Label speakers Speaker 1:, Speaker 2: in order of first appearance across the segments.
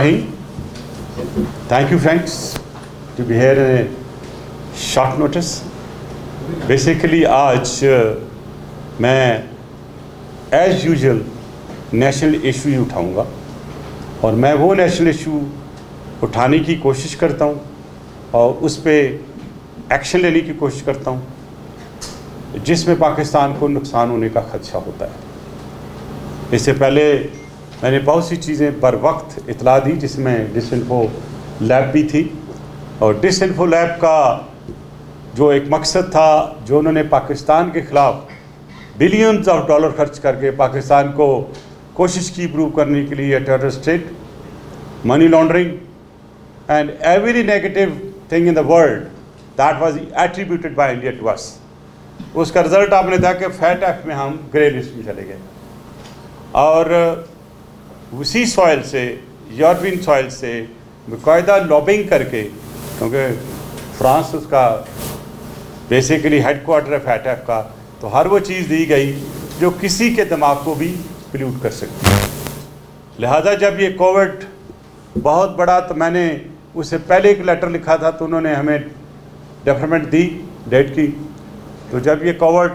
Speaker 1: Rahim. Thank you friends to be here in a short notice. Basically आज मैं as usual national issue ही उठाऊंगा और मैं वो नेशनल इशू उठाने की कोशिश करता हूँ और उस पर एक्शन लेने की कोशिश करता हूँ जिसमें पाकिस्तान को नुकसान होने का खदशा होता है। इससे पहले मैंने बहुत सी चीज़ें बर वक्त इतला दी जिसमें डिसइंफो लैब भी थी और डिसइंफो लैब का जो एक मकसद था जो उन्होंने पाकिस्तान के ख़िलाफ़ बिलियंस ऑफ डॉलर खर्च करके पाकिस्तान को कोशिश की प्रूव करने के लिए terrorist state, money laundering and every negative thing in the world that was attributed by India to us. उसका रिजल्ट आपने देखा कि फैट में हम ग्रे लिस्ट में चले गए और उसी सॉइल से, यूरोपियन सॉइल से बाकायदा लॉबिंग करके, क्योंकि फ्रांस उसका बेसिकली हेड क्वार्टर है फैट का, तो हर वो चीज़ दी गई जो किसी के दिमाग को भी पोल्यूट कर सकती है। लिहाजा जब ये कोविड बहुत बड़ा, तो मैंने उससे पहले एक लेटर लिखा था तो उन्होंने हमें डेफरमेंट दी डेट की। तो जब ये कोविड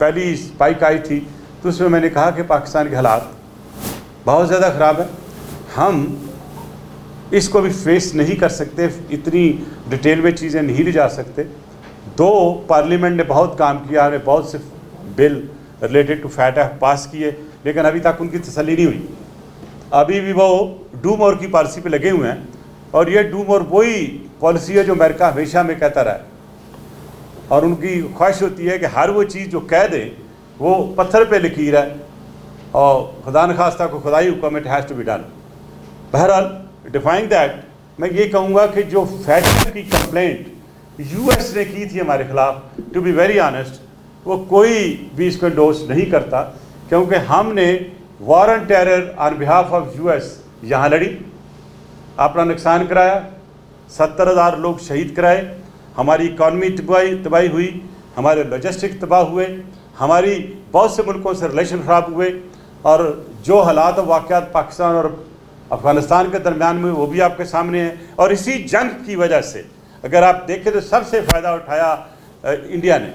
Speaker 1: पहली स्पाइक आई थी तो उसमें मैंने कहा कि पाकिस्तान के हालात बहुत ज़्यादा ख़राब है, हम इसको भी फेस नहीं कर सकते, इतनी डिटेल में चीज़ें नहीं ले जा सकते। दो पार्लियामेंट ने बहुत काम किया, हमने बहुत से बिल रिलेटेड टू फैट पास किए, लेकिन अभी तक उनकी तसल्ली नहीं हुई। अभी भी वो डू मोर की पॉलिसी पे लगे हुए हैं और ये डू मोर वही पॉलिसी है जो अमेरिका हमेशा में कहता रहा है और उनकी ख्वाहिश होती है कि हर वो चीज़ जो कह दे वो पत्थर पे लकीर है और खुदा न खास्ता को खुदाई हुक्म, it has to be done. बहरहाल डिफाइंग दैट मैं ये कहूँगा कि जो फैट की कंप्लेंट यूएस ने की थी हमारे खिलाफ, टू बी वेरी ऑनेस्ट, वो कोई भी इसको एंडोर्स नहीं करता, क्योंकि हमने war on terror on behalf of US यहाँ लड़ी, अपना नुकसान कराया, 70,000 लोग शहीद कराए, हमारी इकॉनमी तबाही हुई, हमारे लॉजिस्टिक तबाह हुए, हमारी बहुत से मुल्कों से रिलेशन ख़राब हुए और जो हालात और वाक़यात पाकिस्तान और अफ़गानिस्तान के दरमियान में वो भी आपके सामने हैं। और इसी जंग की वजह से अगर आप देखें तो सबसे फ़ायदा उठाया इंडिया ने,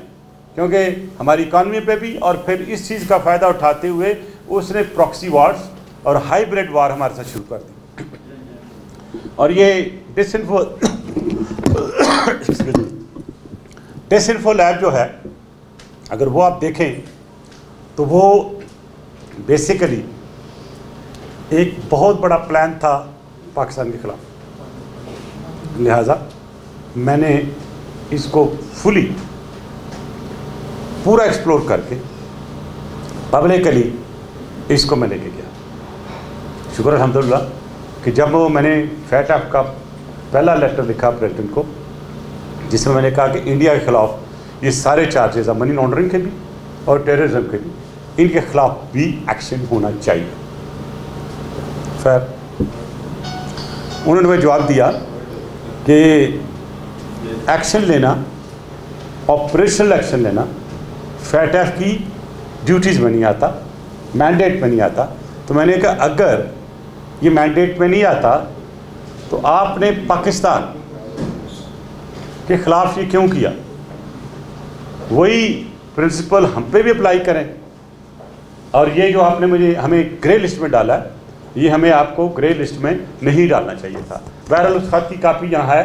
Speaker 1: क्योंकि हमारी इकॉनमी पे भी और फिर इस चीज़ का फ़ायदा उठाते हुए उसने प्रॉक्सी वॉर्स और हाइब्रिड वार हमारे साथ शुरू कर दी। और ये डिसइंफो लैब जो है, अगर वो आप देखें तो वो बेसिकली एक बहुत बड़ा प्लान था पाकिस्तान के ख़िलाफ़। लिहाजा मैंने इसको फुली पूरा एक्सप्लोर करके पब्लिकली इसको मैं लेके गया। शुक्र अल्हम्दुलिल्लाह कि जब वो मैंने फैट का पहला लेटर लिखा प्रेसिडेंट को, जिसमें मैंने कहा कि इंडिया के ख़िलाफ़ ये सारे चार्जेस हैं, मनी लॉन्ड्रिंग के भी और टेररिज्म के भी, इनके ख़िलाफ़ भी एक्शन होना चाहिए। फिर उन्होंने मुझे जवाब दिया कि एक्शन लेना, ऑपरेशनल एक्शन लेना फैट की ड्यूटीज़ में नहीं आता, मैंडेट में नहीं आता। तो मैंने कहा अगर ये मैंडेट में नहीं आता तो आपने पाकिस्तान के ख़िलाफ़ ये क्यों किया? वही प्रिंसिपल हम पे भी अप्लाई करें। और ये जो आपने हमें ग्रे लिस्ट में डाला है, ये हमें आपको ग्रे लिस्ट में नहीं डालना चाहिए था। बहरहाल उस खत की कापी यहाँ है,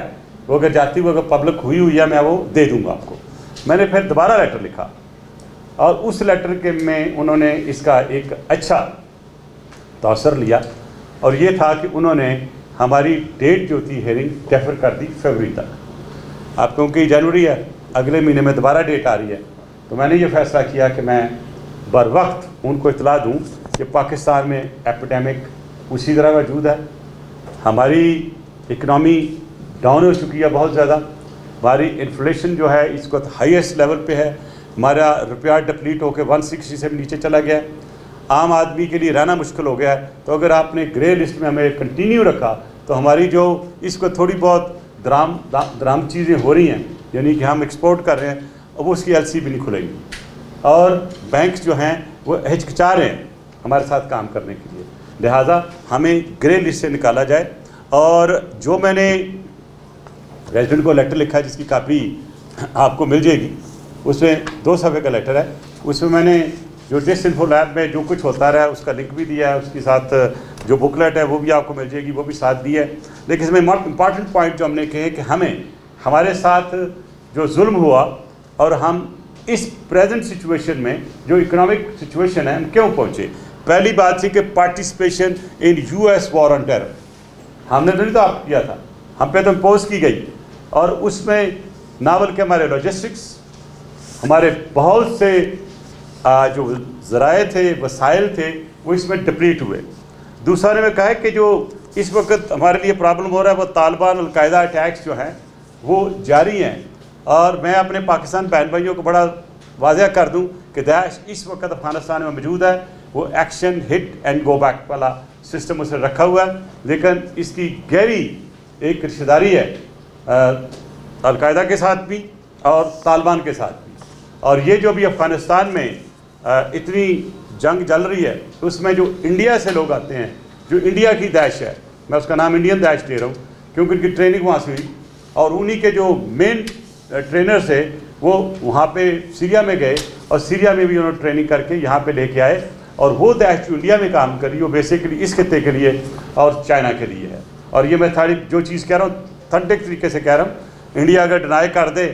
Speaker 1: वो अगर जाती हुई अगर पब्लिक हुई है मैं वो दे दूँगा आपको। मैंने फिर दोबारा लेटर लिखा और उस लेटर के में उन्होंने इसका एक अच्छा तअसर लिया और ये था कि उन्होंने हमारी डेट जो थी हेयरिंग डेफर कर दी फरवरी तक। अब क्योंकि जनवरी है, अगले महीने में दोबारा डेट आ रही है, तो मैंने ये फ़ैसला किया कि मैं बर वक्त उनको इतला दूँ कि पाकिस्तान में एपिडेमिक उसी तरह मौजूद है, हमारी इकनॉमी डाउन हो चुकी है बहुत ज़्यादा, हमारी इन्फ्लेशन जो है इसको हाईएस्ट लेवल पे है, हमारा रुपया डिप्लीट होकर 160 से नीचे चला गया है, आम आदमी के लिए रहना मुश्किल हो गया है। तो अगर आपने ग्रे लिस्ट में हमें कंटिन्यू रखा तो हमारी जो इसको थोड़ी बहुत दराम चीज़ें हो रही हैं, यानी कि हम एक्सपोर्ट कर रहे हैं, अब उसकी एलसी भी नहीं खुलेगी और बैंक जो हैं वो हिचकिचा रहे हैं हमारे साथ काम करने के लिए। लिहाजा हमें ग्रे लिस्ट से निकाला जाए। और जो मैंने प्रेसिडेंट को लेटर लिखा है, जिसकी कापी आपको मिल जाएगी, उसमें 2 सफ़े का लेटर है। उसमें मैंने जो डिसइंफो लैब में जो कुछ होता रहा है उसका लिंक भी दिया है, उसके साथ जो बुकलेट है वो भी आपको मिल जाएगी, वो भी साथ दी है। लेकिन इसमें इम्पॉर्टेंट पॉइंट जो हमने कहे कि हमारे साथ जो जुल्म हुआ और हम इस प्रेजेंट सिचुएशन में जो इकोनॉमिक सिचुएशन है हम क्यों पहुँचे। पहली बात थी कि participation in US war on terror, हमने तो नहीं तो आप किया था, हम पे तो इम्पोज की गई, और उसमें नावल के हमारे लॉजिस्टिक्स, हमारे बहुत से जो ज़राए थे, वसाइल थे, वो इसमें डिप्लीट हुए। दूसरा ने मैं कहा कि जो इस वक्त हमारे लिए प्रॉब्लम हो रहा है वो तालिबान अलकायदा अटैक्स जो हैं वो जारी हैं। और मैं अपने पाकिस्तान बहन भाइयों को बड़ा वाज़ह कर दूं कि दाइश इस वक्त अफ़गानिस्तान में मौजूद है, वो action hit and go back वाला सिस्टम उसे रखा हुआ है, लेकिन इसकी गहरी एक रिश्तेदारी है अलकायदा के साथ भी और तालिबान के साथ भी। और ये जो भी अफ़गानिस्तान में इतनी जंग चल रही है उसमें जो इंडिया से लोग आते हैं, जो इंडिया की दाइश है, मैं उसका नाम इंडियन दाइश दे रहा हूँ क्योंकि उनकी ट्रेनिंग वहाँ से हुई, और उन्हीं के जो मेन ट्रेनर्स है वो वहाँ पे सीरिया में गए और सीरिया में भी उन्होंने ट्रेनिंग करके यहाँ पे लेके आए। और वो दाइश जो इंडिया में काम कर रही है वो बेसिकली इस खत्ते के लिए और चाइना के लिए है। और ये मैं सारी जो चीज़ कह रहा हूँ थर्डिक तरीके से कह रहा हूँ। इंडिया अगर डिनाई कर दे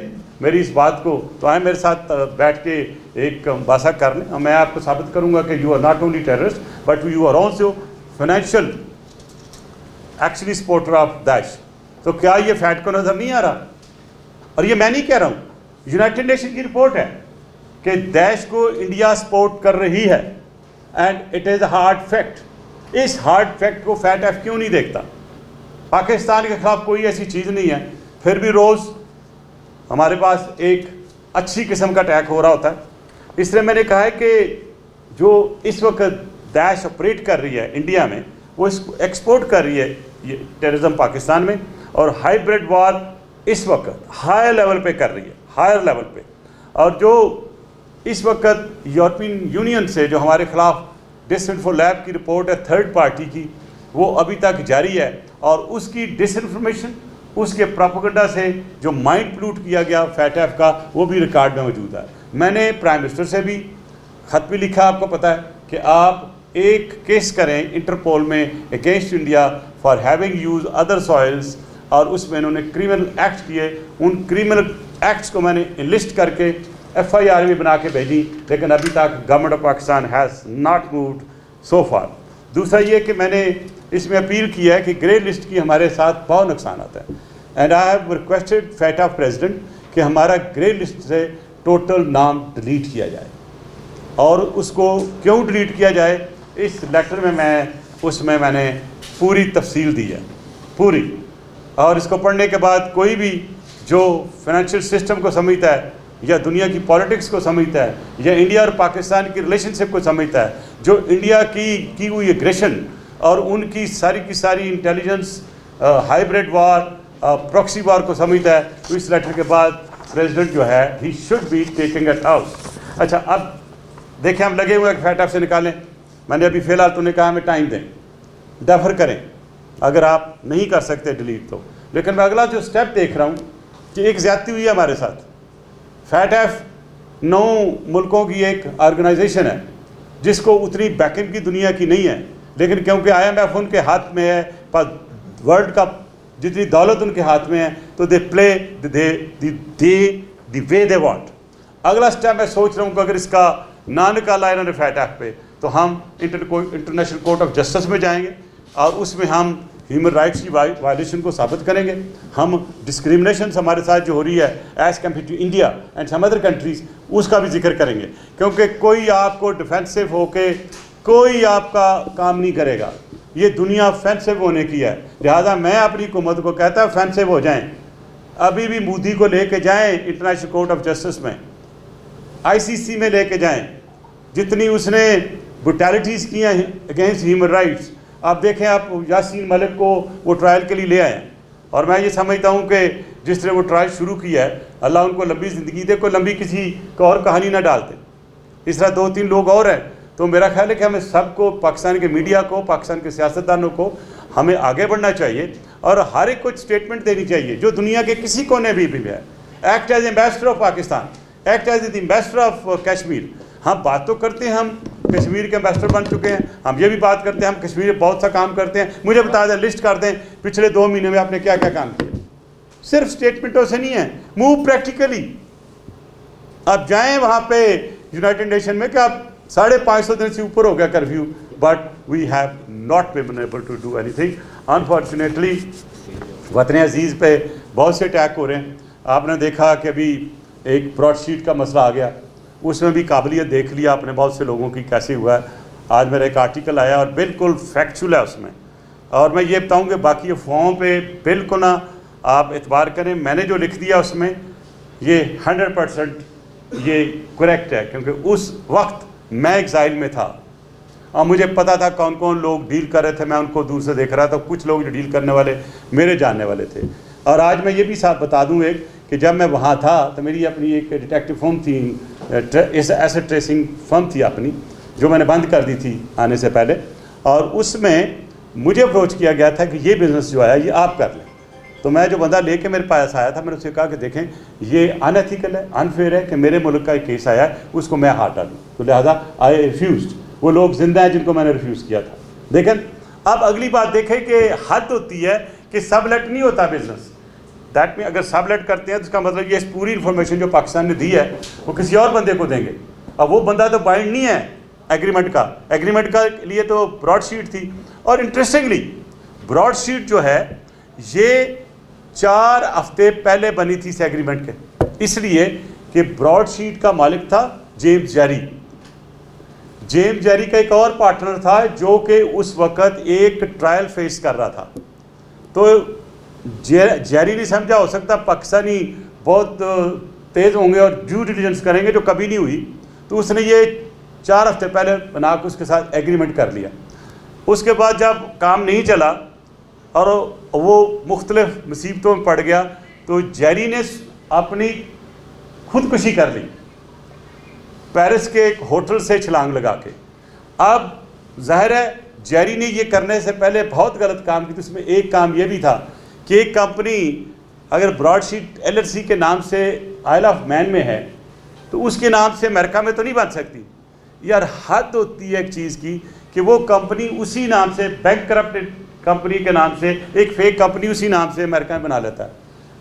Speaker 1: मेरी इस बात को तो आए मेरे साथ बैठ के एक बासा कर लें और मैं आपको साबित करूँगा कि you are not only terrorist but you are also financial actually supporter of Daesh. तो क्या ये फैक्ट को नज़र नहीं आ रहा? और ये मैं नहीं कह रहा हूँ, यूनाइटेड नेशन की रिपोर्ट है कि दाइश को इंडिया सपोर्ट कर रही है and it is a hard fact. इस हार्ड फैक्ट को FATF क्यों नहीं देखता? पाकिस्तान के खिलाफ कोई ऐसी चीज़ नहीं है, फिर भी रोज़ हमारे पास एक अच्छी किस्म का अटैक हो रहा होता है। इसलिए मैंने कहा है कि जो इस वक्त दाइश ऑपरेट कर रही है इंडिया में, वो इसको एक्सपोर्ट कर रही है ये टेररिज्म पाकिस्तान में, और हाइब्रिड वॉर इस वक्त हायर लेवल पे कर रही है, हायर लेवल पे। और जो इस वक्त यूरोपियन यूनियन से जो हमारे खिलाफ डिसइंफो लैब की रिपोर्ट है थर्ड पार्टी की, वो अभी तक जारी है, और उसकी डिसइंफॉर्मेशन, उसके प्रोपेगेंडा से जो माइंड प्लूट किया गया FATF का, वो भी रिकॉर्ड में मौजूद है। मैंने प्राइम मिनिस्टर से भी ख़त भी लिखा, आपको पता है कि आप एक केस करें इंटरपोल में against India for having use other soils, और उसमें इन्होंने क्रिमिनल एक्ट किए। उन क्रिमिनल एक्ट्स को मैंने लिस्ट करके FIR भी बना के भेजी, लेकिन अभी तक government of Pakistan has not moved so far. दूसरा ये कि मैंने इसमें अपील किया है कि ग्रे लिस्ट की हमारे साथ बहुत नुकसान आता है, and I have requested FATF president कि हमारा ग्रे लिस्ट से टोटल नाम डिलीट किया जाए। और उसको क्यों डिलीट किया जाए, इस लेटर में उसमें मैंने पूरी तफसील दी है, पूरी। और इसको पढ़ने के बाद कोई भी जो फाइनेंशियल सिस्टम को समझता है, या दुनिया की पॉलिटिक्स को समझता है, या इंडिया और पाकिस्तान की रिलेशनशिप को समझता है, जो इंडिया की हुई एग्रेशन और उनकी सारी की सारी intelligence, hybrid war, proxy war को समझता है, तो इस लेटर के बाद प्रेसिडेंट जो है he should be taking it out. अच्छा, अब देखें हम लगे हुए हैं कि FATF से निकालें। मैंने अभी फ़िलहाल तो कहा हमें टाइम दें, डेफर करें अगर आप नहीं कर सकते डिलीट तो। लेकिन मैं अगला जो स्टेप देख रहा हूँ कि एक ज़्यादती हुई है हमारे साथ। FATF 9 मुल्कों की एक ऑर्गेनाइजेशन है जिसको उतनी बैकिंग की दुनिया की नहीं है, लेकिन क्योंकि IMF उनके हाथ में है, वर्ल्ड कप जितनी दौलत उनके हाथ में है, तो they play the way they want. अगला स्टेप मैं सोच रहा हूँ कि अगर इसका ना निकाला इन्होंने FATF पे, तो हम इंटरनेशनल कोर्ट ऑफ जस्टिस में जाएंगे और उसमें हम ह्यूमन राइट्स की वायलेशन को साबित करेंगे। हम डिस्क्रिमिनेशन हमारे साथ जो हो रही है as compared to India and some other countries, उसका भी जिक्र करेंगे, क्योंकि कोई आपको डिफेंसिव होके कोई आपका काम नहीं करेगा। ये दुनिया फेंसिव होने की है, लिहाजा मैं अपनी हुकूमत को कहता हूँ फेंसिव हो जाएं। अभी भी मोदी को लेके जाएं इंटरनेशनल कोर्ट ऑफ जस्टिस में, ICC में लेके जाएं। जितनी उसने ब्रुटैलिटीज़ की हैं अगेंस्ट ह्यूमन राइट्स, आप देखें, आप यासीन मलिक को वो ट्रायल के लिए ले आए, और मैं ये समझता हूँ कि जिस तरह वो ट्रायल शुरू किया है, अल्लाह उनको लंबी ज़िंदगी दे, कोई लंबी किसी को और कहानी ना डालते। इस तरह 2-3 लोग और हैं तो मेरा ख्याल है कि हमें सबको, पाकिस्तान के मीडिया को, पाकिस्तान के सियासतदानों को हमें आगे बढ़ना चाहिए और हर एक को स्टेटमेंट देनी चाहिए जो दुनिया के किसी कोने भी है। Act as ambassador of Pakistan, act as the ambassador of Kashmir. हम बात तो करते हैं, हम कश्मीर के एम्बेसडर बन चुके हैं, हम ये भी बात करते हैं हम कश्मीर में बहुत सा काम करते हैं। मुझे बता दें, लिस्ट कर दें पिछले 2 महीने में आपने क्या क्या काम किया। सिर्फ स्टेटमेंटों से नहीं है, मूव प्रैक्टिकली। आप जाएं वहाँ पे यूनाइटेड नेशन में कि आप 550 दिन से ऊपर हो गया curfew, but we have not been able to do anything. Unfortunately वतन अजीज़ पे बहुत से अटैक हो रहे हैं। आपने देखा कि अभी एक ब्रॉडशीट का मसला आ गया, उसमें भी काबिलियत देख लिया आपने बहुत से लोगों की कैसे हुआ है। आज मेरा एक आर्टिकल आया और बिल्कुल फैक्चुअल है उसमें, और मैं ये बताऊँ कि बाकी अफवाहों पे बिल्कुल ना आप एतबार करें। मैंने जो लिख दिया उसमें ये 100% ये करेक्ट है, क्योंकि उस वक्त मैं एग्जाइल में था और मुझे पता था कौन कौन लोग डील कर रहे थे। मैं उनको दूर से देख रहा था, कुछ लोग जो डील करने वाले मेरे जानने वाले थे। और आज मैं ये भी साथ बता दूं एक कि जब मैं वहाँ था तो मेरी अपनी एक डिटेक्टिव फर्म थी, एसेट ट्रेसिंग फर्म थी अपनी, जो मैंने बंद कर दी थी आने से पहले, और उसमें मुझे अप्रोच किया गया था कि ये बिज़नेस जो आया ये आप कर लें। तो मैं जो बंदा लेके मेरे पास आया था, मैंने उससे कहा कि देखें ये अनएथिकल है, अनफेयर है कि मेरे मुल्क का एक केस आया है उसको मैं हाथ डालूँ, तो लिहाजा आई रिफ्यूज़। वो लोग जिंदा हैं जिनको मैंने रिफ्यूज़ किया था। लेकिन अब अगली बात देखें कि हद होती है कि सबलेट नहीं होता बिजनेस। दैट में अगर सबलेट करते हैं तो इसका मतलब ये पूरी इन्फॉर्मेशन जो पाकिस्तान ने दी है वो किसी और बंदे को देंगे। अब वो बंदा तो बाइंड नहीं है एग्रीमेंट का लिए तो ब्रॉडशीट थी। और इंटरेस्टिंगली ब्रॉडशीट जो है ये 4 हफ्ते पहले बनी थी इस एग्रीमेंट के, इसलिए कि ब्रॉडशीट का मालिक था जेम्स जेरी। जेम्स जेरी का एक और पार्टनर था जो कि उस वक़्त एक ट्रायल फेस कर रहा था। तो जेरी ने समझा हो सकता पाकिस्तानी बहुत तेज़ होंगे और ड्यू डिलिजेंस करेंगे जो कभी नहीं हुई, तो उसने ये 4 हफ्ते पहले बना के उसके साथ एग्रीमेंट कर लिया। उसके बाद जब काम नहीं चला और वो मुख्तलिफ मुसीबतों में पड़ गया तो जेरी ने अपनी खुदकुशी कर ली पेरिस के एक होटल से छलांग लगा के। अब जाहिर है जेरी ने ये करने से पहले बहुत गलत काम की, तो उसमें एक काम ये भी था कि एक कंपनी अगर ब्रॉडशीट एलएलसी के नाम से आइल ऑफ मैन में है तो उसके नाम से अमेरिका में तो नहीं बन सकती। यार हद होती है एक चीज़ की कि वो कंपनी उसी नाम से, बैंकक्रप्टेड कंपनी के नाम से एक फेक कंपनी उसी नाम से अमेरिका में बना लेता है,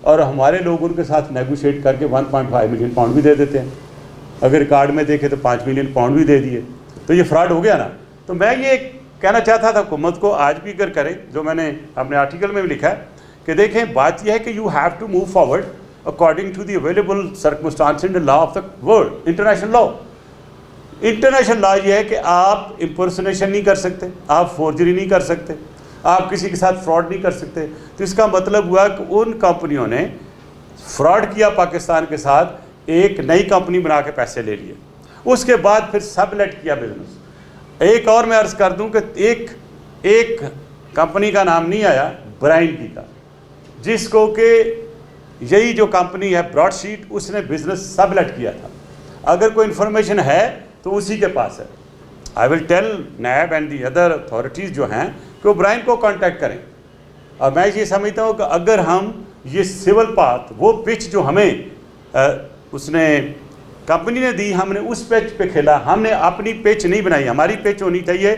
Speaker 1: और हमारे लोग उनके साथ नेगोशिएट करके 1.5 मिलियन पाउंड भी दे देते हैं। अगर रिकॉर्ड में देखें तो 5 मिलियन पाउंड भी दे दिए, तो ये फ्रॉड हो गया ना। तो मैं ये कहना चाहता था हुकूमत को, आज भी अगर करें, जो मैंने अपने आर्टिकल में भी लिखा है कि देखें बात यह है कि you have to move forward according to the available circumstances in the law of the world, international law. International law ये है कि आप इम्पर्सनेशन नहीं कर सकते, आप फोर्जरी नहीं कर सकते, आप किसी के साथ फ्रॉड नहीं कर सकते। तो इसका मतलब हुआ कि उन कंपनियों ने फ्रॉड किया पाकिस्तान के साथ, एक नई कंपनी बना के पैसे ले लिए, उसके बाद फिर सबलेट किया बिजनेस। एक और मैं अर्ज़ कर दूं कि एक कंपनी का नाम नहीं आया, ब्राइन की का, जिसको कि यही जो कंपनी है ब्रॉडशीट, उसने बिजनेस सबलेट किया था। अगर कोई इन्फॉर्मेशन है तो उसी के पास है। I will tell NAB and the other authorities जो हैं कि वो ब्राइन को कांटेक्ट करें। और मैं ये समझता हूँ कि अगर हम ये सिविल पाथ, वो पिच जो हमें उसने कंपनी ने दी, हमने उस पिच पे खेला, हमने अपनी पिच नहीं बनाई। हमारी पिच होनी चाहिए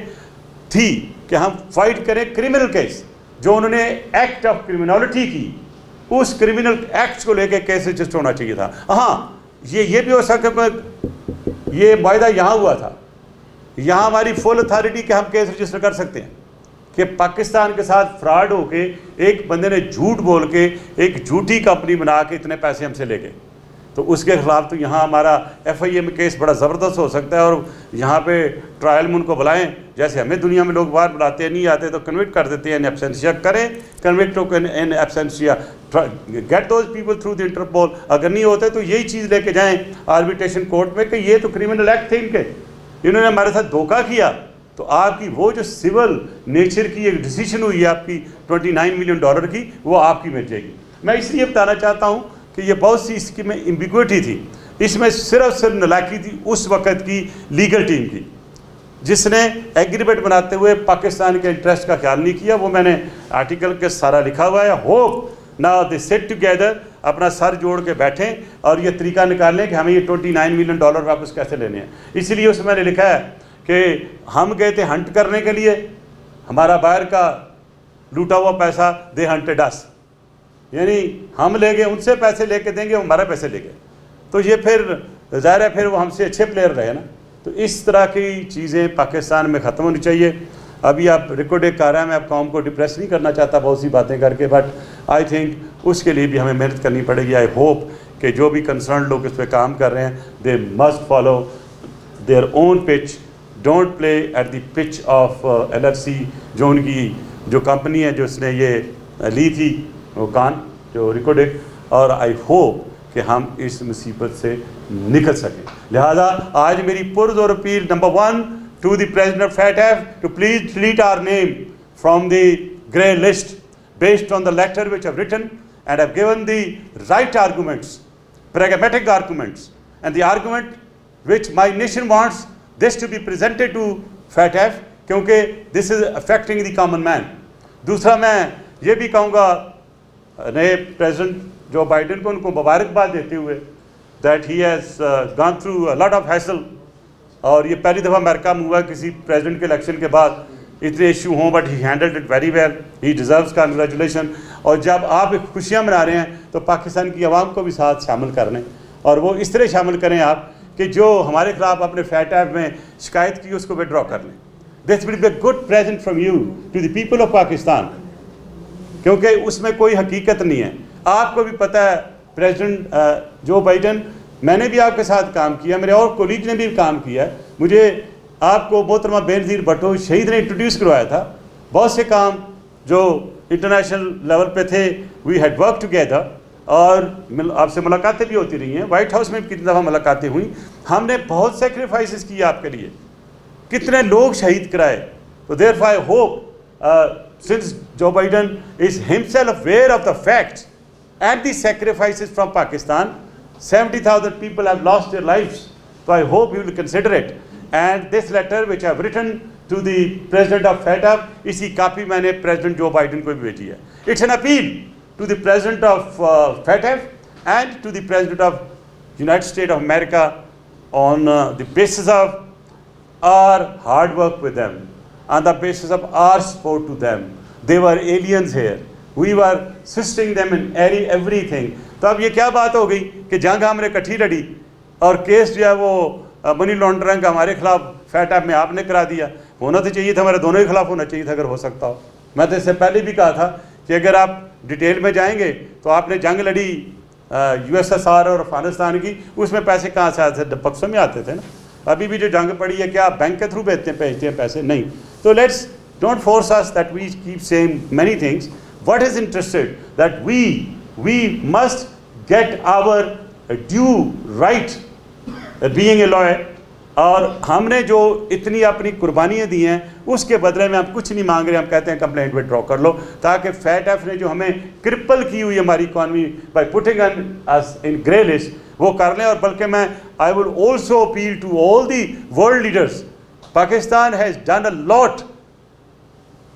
Speaker 1: थी कि हम फाइट करें क्रिमिनल केस, जो उन्होंने एक्ट ऑफ क्रिमिनलिटी की, उस क्रिमिनल एक्ट को लेकर केस रजिस्टर होना चाहिए था। हाँ, ये भी हो सकता, ये वायदा यहाँ हुआ था, यहाँ हमारी फुल अथॉरिटी के हम केस रजिस्टर कर सकते हैं कि पाकिस्तान के साथ फ्रॉड होके एक बंदे ने झूठ बोल के एक झूठी कंपनी बना के इतने पैसे हमसे ले गए, तो उसके खिलाफ तो यहाँ हमारा FIA में केस बड़ा ज़बरदस्त हो सकता है। और यहाँ पे ट्रायल में उनको बुलाएं, जैसे हमें दुनिया में लोग बाहर बुलाते हैं, नहीं आते तो कन्विक्ट कर देते हैं इन एब्सेंशिया। करें convict in absentia, get those people through the Interpol. अगर नहीं होते तो यही चीज़ लेके जाएँ आर्बिट्रेशन कोर्ट में कि ये तो क्रिमिनल एक्ट थे इनके, इन्होंने हमारे साथ धोखा किया। तो आपकी वो जो सिविल नेचर की एक डिसीजन हुई है आपकी $29 मिलियन की, वो आपकी मिल जाएगी। मैं इसलिए बताना चाहता हूँ कि ये बहुत सी इसकी में एम्बिग्विटी थी, इसमें सिर्फ नलायकी थी उस वक़्त की लीगल टीम की। जिसने एग्रीमेंट बनाते हुए पाकिस्तान के इंटरेस्ट का ख्याल नहीं किया। वो मैंने आर्टिकल के सारा लिखा हुआ है। Hope now they sit together, अपना सर जोड़ के बैठें और ये तरीका निकालें कि हमें ये $29 मिलियन वापस कैसे लेने हैं। इसीलिए उसमें मैंने लिखा है कि हम गए थे हंट करने के लिए, हमारा बाहर का लूटा हुआ पैसा दे हंटेड अस, यानी हम ले गए, उनसे पैसे लेके देंगे, वो हमारे पैसे ले गए। तो ये फिर ज़ाहिर है फिर वो हमसे अच्छे प्लेयर रहे ना। तो इस तरह की चीज़ें पाकिस्तान में ख़त्म होनी चाहिए। अभी आप रिकॉर्ड एक कर रहा है, मैं आप कौम को डिप्रेस नहीं करना चाहता बहुत सी बातें करके, बट आई थिंक उसके लिए भी हमें मेहनत करनी पड़ेगी। आई होप कि जो भी कंसर्न लोग इस पर काम कर रहे हैं, they must follow their own pitch, don't play at the pitch of LFC, जो उनकी जो कंपनी है जो उसने ये ली थी, वो कान जो रिकॉर्ड। और आई होप कि हम इस मुसीबत से निकल सकें। लिहाजा आज मेरी पुरज़ोर appeal, number 1 to the President of FATF to please delete our name from the grey list based on the letter which I've written, and I've given the right arguments, pragmatic arguments, and the argument which my nation wants this to be presented to FATF, क्योंकि this is affecting the common man. दूसरा मैं ये भी कहूँगा नए president Joe Biden को, उनको मुबारकबाद देते हुए that he has gone through a lot of hassle, और ये पहली दफ़ा अमेरिका में हुआ किसी प्रेसिडेंट के इलेक्शन के बाद इतने इशू हों, but he handled it very well, he deserves congratulation. और जब आप खुशियाँ मना रहे हैं तो पाकिस्तान की आवाम को भी साथ शामिल कर लें, और वो इस तरह शामिल करें आप कि जो हमारे खिलाफ अपने FATF में शिकायत की उसको विड्रॉ कर लें। This will be a good present from you to the people of Pakistan, क्योंकि उसमें कोई हकीकत नहीं है। आपको भी पता है प्रेसिडेंट जो बाइडेन, मैंने भी आपके साथ काम किया, मेरे और कोलीग ने भी काम किया। मुझे आपको मोहतरमा बेनज़ीर भुट्टो शहीद ने इंट्रोड्यूस करवाया था। बहुत से काम जो इंटरनेशनल लेवल पे थे, वी हैड वर्क टुगेदर, और आपसे मुलाकातें भी होती रही हैं। वाइट हाउस में कितनी दफ़ा मुलाकातें हुई। हमने बहुत सेक्रीफाइसेस किए आपके लिए, कितने लोग शहीद कराए। तो therefore I hope since Joe Biden is himself aware of the facts and the sacrifices from Pakistan, 70,000 people have lost their lives. So I hope you will consider it. And this letter which I have written to the President of FATF, इसी copy मैंने President Joe Biden को भी भेजी है. It's an appeal to the President of FATF and to the President of United States of America on the basis of our hard work with them, on the basis of our support to them. They were aliens here. We were assisting them in everything. तो अब ये क्या बात हो गई कि जंग हमने इकट्ठी लड़ी और केस जो है वो मनी लॉन्ड्रिंग का हमारे खिलाफ FATF में आपने करा दिया। होना तो चाहिए था, हमारे दोनों के खिलाफ होना चाहिए था अगर हो सकता हो। मैं तो इससे पहले भी कहा था कि अगर आप डिटेल में जाएंगे तो आपने जंग लड़ी USSR और अफगानिस्तान की, उसमें पैसे कहाँ से आते थे? बक्सों में आते थे ना। अभी भी जो जंग पड़ी है, क्या आप बैंक के थ्रू भेजते हैं पैसे? नहीं। तो let's don't force us that we keep saying many things. What is interested that we must get our due right being a lawyer, और हमने जो इतनी अपनी कुर्बानियाँ दी हैं उसके बदले में हम कुछ नहीं मांग रहे। हम कहते हैं कंप्लेंट विड्रॉ कर लो, ताकि FATF ने जो हमें क्रिपल की हुई हमारी economy by putting us in grey list, वो कर लें। और बल्कि मैं I will also appeal to all the world leaders, Pakistan has done a lot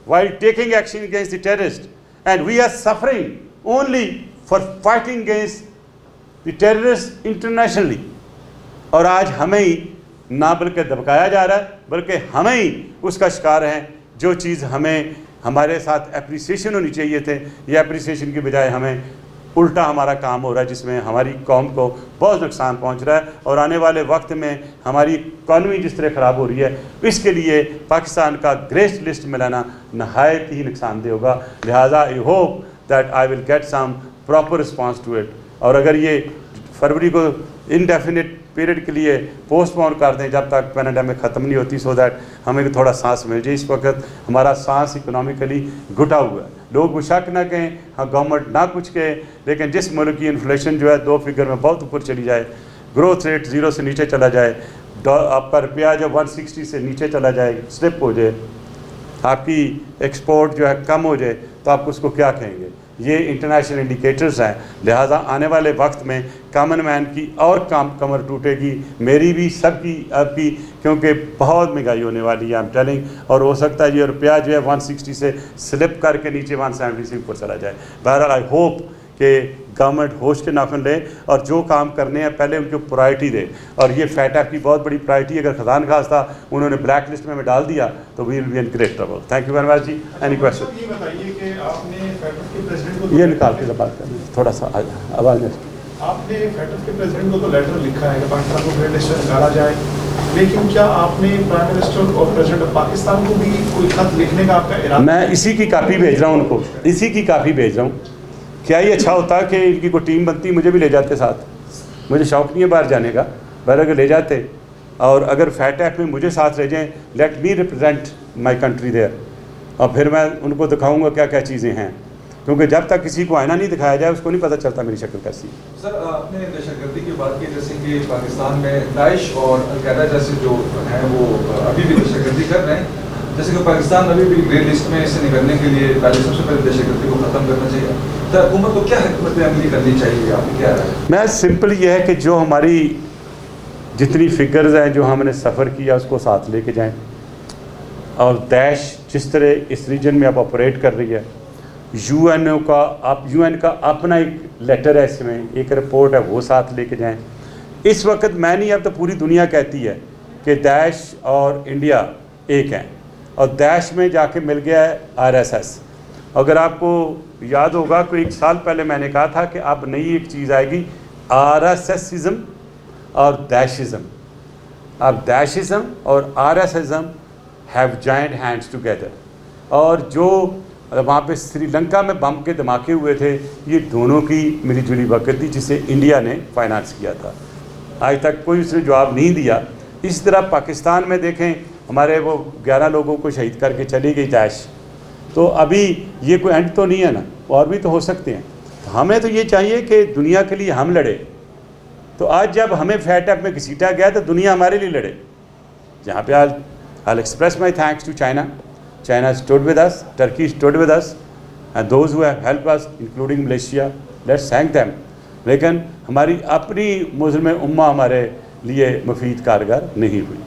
Speaker 1: while taking action against the terrorists, and we are suffering only for fighting against the terrorists internationally. और आज हमें ही ना बल्कि दबकाया जा रहा है, बल्कि हमें ही उसका शिकार हैं। जो चीज़ हमें हमारे साथ एप्रिसिएशन होनी चाहिए थे, ये एप्रिसिएशन की बजाय हमें उल्टा हमारा काम हो रहा है, जिसमें हमारी कौम को बहुत नुकसान पहुंच रहा है। और आने वाले वक्त में हमारी इकॉनमी जिस तरह ख़राब हो रही है, इसके लिए पाकिस्तान का ग्रेस लिस्ट में लाना नहायत ही नुकसानदेह होगा। लिहाजा I hope that I will get some proper response to it. और अगर ये फरवरी को इनडेफिनिट पीरियड के लिए पोस्टपोन कर दें जब तक पैंडेमिक ख़त्म नहीं होती, सो दैट हमें थोड़ा सांस मिल जाए। इस वक्त हमारा सांस इकोनॉमिकली घुटा हुआ है। लोग बेशक ना कहें, हाँ गवर्नमेंट ना कुछ कहे, लेकिन जिस मुल्क की इन्फ्लेशन जो है 2 फिगर में बहुत ऊपर चली जाए, ग्रोथ रेट 0 से नीचे चला जाए, आपका रुपया जो 160 से नीचे चला जाए, स्लिप हो जाए, आपकी एक्सपोर्ट जो है कम हो जाए तो आप उसको क्या कहेंगे? ये इंटरनेशनल इंडिकेटर्स हैं। लिहाजा आने वाले वक्त में कॉमन मैन की और कमर टूटेगी, मेरी भी, सबकी, आपकी, क्योंकि बहुत महंगाई होने वाली है, आई एम टेलिंग। और हो सकता है ये रुपया जो है 160 से स्लिप करके नीचे 170 से ऊपर चला जाए। बहरहाल आई होप कि गवर्नमेंट होश के नाखुन ले और जो काम करने हैं पहले उनको प्रायोरिटी दे। और ये फैटअप की बहुत बड़ी प्रायोरिटी, अगर खदान खास था उन्होंने ब्लैक लिस्ट में डाल दिया तो we will be in great trouble. Thank you very much जी। Any question?
Speaker 2: ये बताइए कि आपने फैटअप के प्रेसिडेंट को
Speaker 1: ये निकाल के बात कर थोड़ा सा आवाज़ में।
Speaker 2: आपने फैटअप के प्रेसिडेंट को तो लेटर लिखा है कि पाकिस्तान को ग्रे लिस्ट से निकाला जाए, लेकिन क्या आपने प्राइम मिनिस्टर और प्रेसिडेंट ऑफ पाकिस्तान को भी कोई खत लिखने का आपका इरादा?
Speaker 1: मैं इसी की कापी भेज रहा हूँ उनको, इसी की कापी भेज रहा हूँ। क्या ही अच्छा होता कि इनकी कोई टीम बनती, मुझे भी ले जाते साथ। मुझे शौक़ नहीं है बाहर जाने का, पर अगर ले जाते और अगर फैटअप में मुझे साथ ले जाएं, let me represent my country there, और फिर मैं उनको दिखाऊंगा क्या क्या चीज़ें हैं। क्योंकि जब तक किसी को आईना नहीं दिखाया जाए उसको नहीं पता चलता मेरी शक्ल कैसी।
Speaker 3: सर, आपने दहशतगर्दी की बात की, जैसे कि पाकिस्तान में दाइश और अल-कायदा जैसे जो हैं वो अभी भी दहशतगर्दी कर रहे हैं। जैसे कि पाकिस्तान अभी भी ग्रे लिस्ट में से निकलने के लिए पहले सबसे पहले दहशतगर्दी को ख़त्म करना चाहिए, तो हुकूमत को क्या हिकमत अमली करनी चाहिए? आपकी क्या राय है?
Speaker 1: मैं सिंपल ये है कि जो हमारी जितनी फिगर्स हैं जो हमने सफ़र किया उसको साथ लेके जाएं। और दैश जिस तरह इस रीजन में अब ऑपरेट कर रही है, यूएन का अपना एक लेटर है, इसमें एक रिपोर्ट है, वो साथ लेके जाएं। इस वक्त मैं नहीं, अब तो पूरी दुनिया कहती है कि दैश और इंडिया एक हैं, और दैश में जाके मिल गया है आरएसएस। अगर आपको याद होगा कोई 1 साल पहले मैंने कहा था कि अब नई एक चीज़ आएगी, आरएसएसिज्म और दैशिज्म। अब दैशिज्म और आरएसएसिज्म हैव जॉइंट हैंड्स टुगेदर। और जो वहाँ पे श्रीलंका में बम के धमाके हुए थे, ये दोनों की मिली जुली वक़्त थी, जिसे इंडिया ने फाइनेंस किया था। आज तक कोई उसने जवाब नहीं दिया। इस तरह पाकिस्तान में देखें, हमारे वो 11 लोगों को शहीद करके चली गई दैश। तो अभी ये कोई एंड तो नहीं है ना, और भी तो हो सकते हैं। तो हमें तो ये चाहिए कि दुनिया के लिए हम लड़े। तो आज जब हमें फैटअप में घसीटा गया तो दुनिया हमारे लिए लड़े। जहाँ पे I'll express my thanks to China. China stood with us, Turkey stood with us, and those who have helped us, including Malaysia, let's thank them. लेकिन हमारी अपनी मुस्लिम उम्मा हमारे लिए मुफीद कारगर नहीं हुई।